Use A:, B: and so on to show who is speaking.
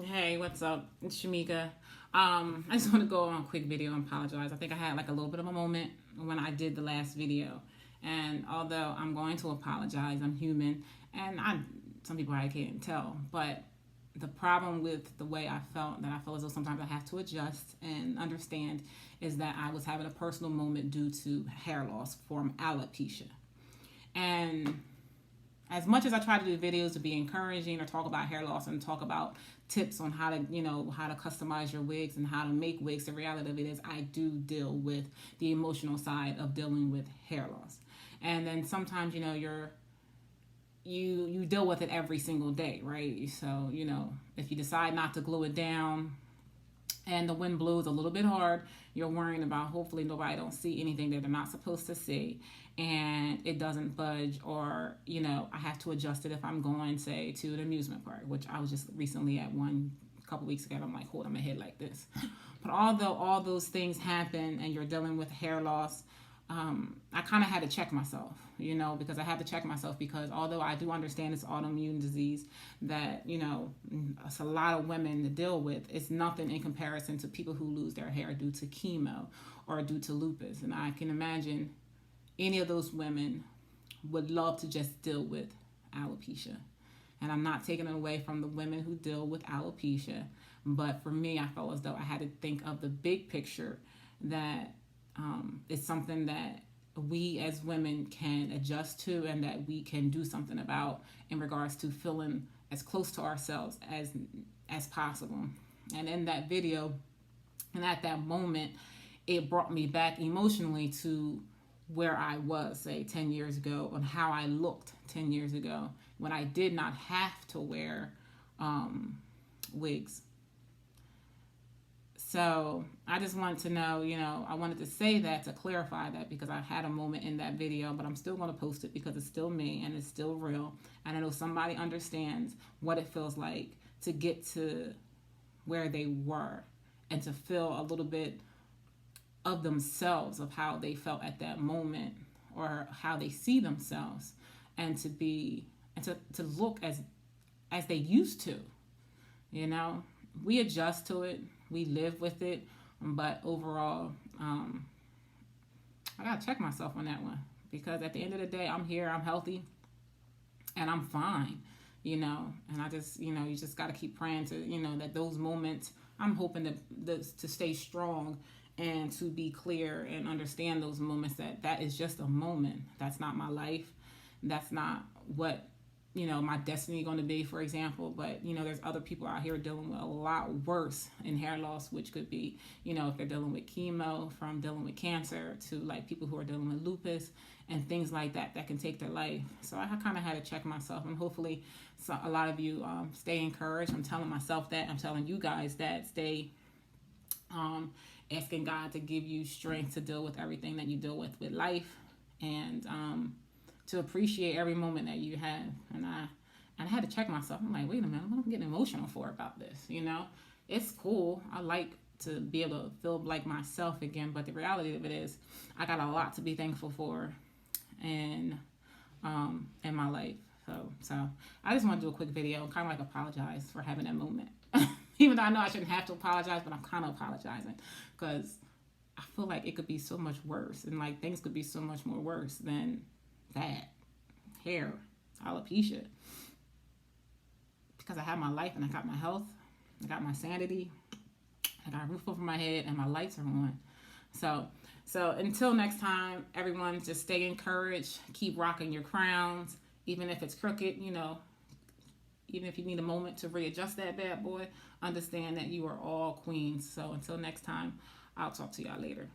A: Hey, what's up? It's Shamika. I just want to go on a quick video and apologize. I think I had like a little bit of a moment when I did the last video. And although I'm going to apologize, I'm human. And some people I can't tell. But the problem with the way I felt, that I feel as though sometimes I have to adjust and understand, is that I was having a personal moment due to hair loss from alopecia. And as much as I try to do videos to be encouraging or talk about hair loss and talk about tips on how to, how to customize your wigs and how to make wigs, the reality of it is I do deal with the emotional side of dealing with hair loss. And then sometimes, you deal with it every single day, right? So, if you decide not to glue it down and the wind blows a little bit hard, you're worrying about hopefully nobody don't see anything that they're not supposed to see, and it doesn't budge, or I have to adjust it if I'm going, say, to an amusement park, which I was just recently at one a couple weeks ago. I'm like holding my head like this. But although all those things happen and you're dealing with hair loss, I kind of had to check myself, because I had to check myself, because although I do understand it's autoimmune disease that, it's a lot of women to deal with, it's nothing in comparison to people who lose their hair due to chemo or due to lupus. And I can imagine any of those women would love to just deal with alopecia. And I'm not taking it away from the women who deal with alopecia, but for me, I felt as though I had to think of the big picture, that it's something that we as women can adjust to and that we can do something about in regards to feeling as close to ourselves as possible. And in that video and at that moment, it brought me back emotionally to where I was, say, 10 years ago, and how I looked 10 years ago when I did not have to wear wigs. So I just wanted to know, I wanted to say that to clarify that, because I had a moment in that video, but I'm still going to post it because it's still me and it's still real. And I know somebody understands what it feels like to get to where they were and to feel a little bit of themselves, of how they felt at that moment or how they see themselves, and to be, and to look as they used to. We adjust to it. We live with it, but overall, I gotta check myself on that one, because at the end of the day, I'm here, I'm healthy, and I'm fine, and I just, you just gotta keep praying to, that those moments, I'm hoping to stay strong and to be clear and understand those moments, that is just a moment. That's not my life. That's not what my destiny going to be, for example. But there's other people out here dealing with a lot worse in hair loss, which could be, if they're dealing with chemo, from dealing with cancer to like people who are dealing with lupus and things like that can take their life. So I kind of had to check myself, and hopefully a lot of you stay encouraged. I'm telling myself that. I'm telling you guys that. Stay asking God to give you strength to deal with everything that you deal with life, and to appreciate every moment that you have. And I had to check myself. I'm like, wait a minute, what am I getting emotional for about this? It's cool. I like to be able to feel like myself again, but the reality of it is I got a lot to be thankful for in my life. So I just want to do a quick video and kind of like apologize for having that moment. Even though I know I shouldn't have to apologize, but I'm kind of apologizing, because I feel like it could be so much worse, and like things could be so much more worse than that hair, alopecia, because I have my life and I got my health, I got my sanity, I got a roof over my head, and my lights are on. So until next time, everyone, just stay encouraged, keep rocking your crowns, even if it's crooked, even if you need a moment to readjust that bad boy, understand that you are all queens. So until next time, I'll talk to y'all later.